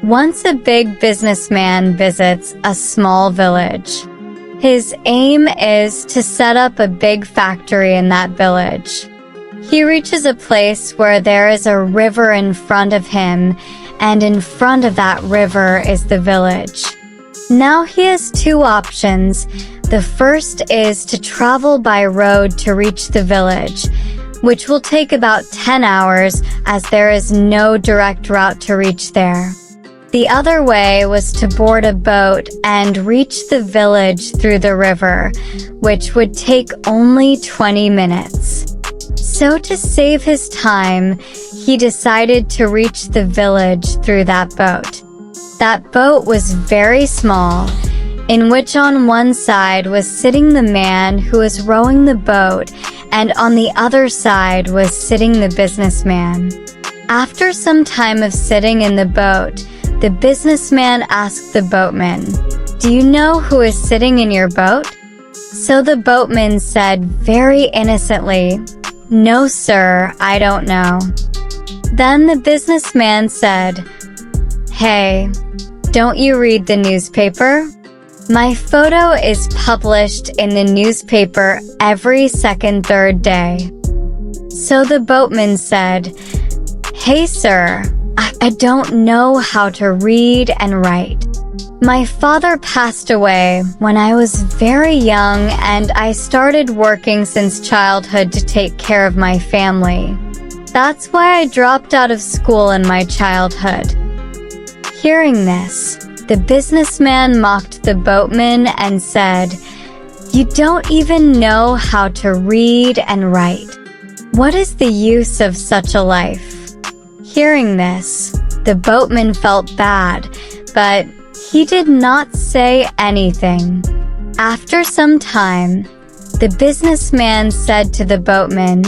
Once a big businessman visits a small village. His aim is to set up a big factory in that village. He reaches a place where there is a river in front of him, and in front of that river is the village. Now he has two options. The first is to travel by road to reach the village, which will take about 10 hours as there is no direct route to reach there. The other way was to board a boat and reach the village through the river, which would take only 20 minutes. So to save his time, he decided to reach the village through that boat. That boat was very small, in which on one side was sitting the man who was rowing the boat, and on the other side was sitting the businessman. After some time of sitting in the boat, the businessman asked the boatman, "Do you know who is sitting in your boat?" So the boatman said very innocently, "No, sir, I don't know." Then the businessman said, "Hey, don't you read the newspaper? My photo is published in the newspaper every second, third day." So the boatman said, "Hey, sir, I don't know how to read and write. My father passed away when I was very young, and I started working since childhood to take care of my family. That's why I dropped out of school in my childhood." Hearing this, the businessman mocked the boatman and said, "You don't even know how to read and write. What is the use of such a life?" Hearing this, the boatman felt bad, but he did not say anything. After some time, the businessman said to the boatman,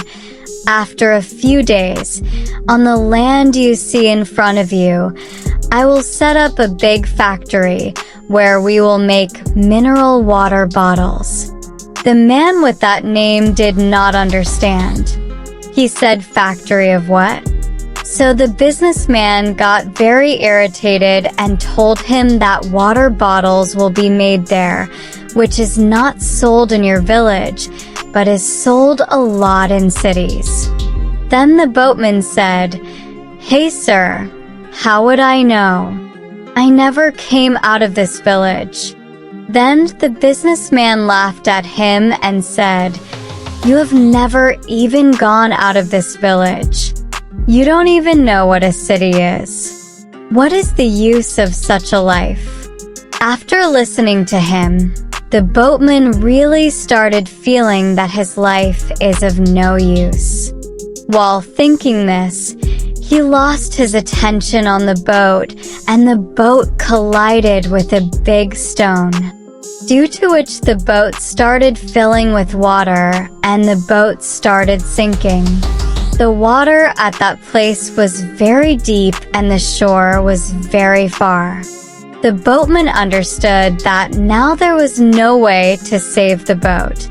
"After a few days, on the land you see in front of you, I will set up a big factory where we will make mineral water bottles." The man with that name did not understand. He said, "Factory of what?" So the businessman got very irritated and told him that water bottles will be made there, which is not sold in your village, but is sold a lot in cities. Then the boatman said, "Hey, sir, how would I know? I never came out of this village." Then the businessman laughed at him and said, "You have never even gone out of this village. You don't even know what a city is. What is the use of such a life?" After listening to him, the boatman really started feeling that his life is of no use. While thinking this, he lost his attention on the boat, and the boat collided with a big stone, due to which the boat started filling with water and the boat started sinking. The water at that place was very deep and the shore was very far. The boatman understood that now there was no way to save the boat.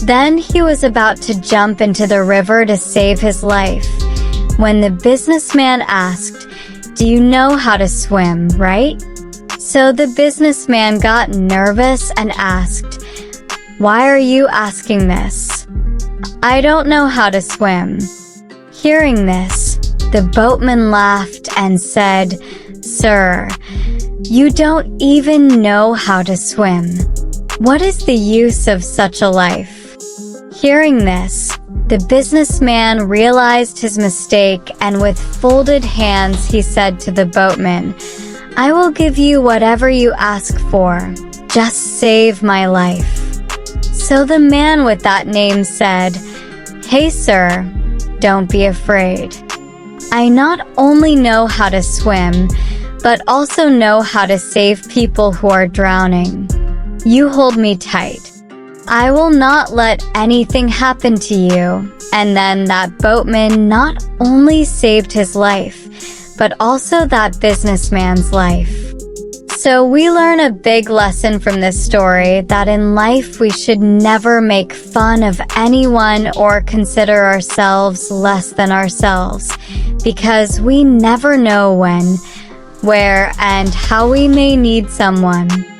Then he was about to jump into the river to save his life, when the businessman asked, "Do you know how to swim, right?" So the businessman got nervous and asked, "Why are you asking this?" "I don't know how to swim." Hearing this, the boatman laughed and said, "Sir, you don't even know how to swim. What is the use of such a life?" Hearing this, the businessman realized his mistake, and with folded hands he said to the boatman, "I will give you whatever you ask for. Just save my life." So the man with that name said, "Hey, sir, don't be afraid. I not only know how to swim, but also know how to save people who are drowning. You hold me tight. I will not let anything happen to you." And then that boatman not only saved his life, but also that businessman's life. So we learn a big lesson from this story, that in life we should never make fun of anyone or consider ourselves less than ourselves, because we never know when where, and how we may need someone.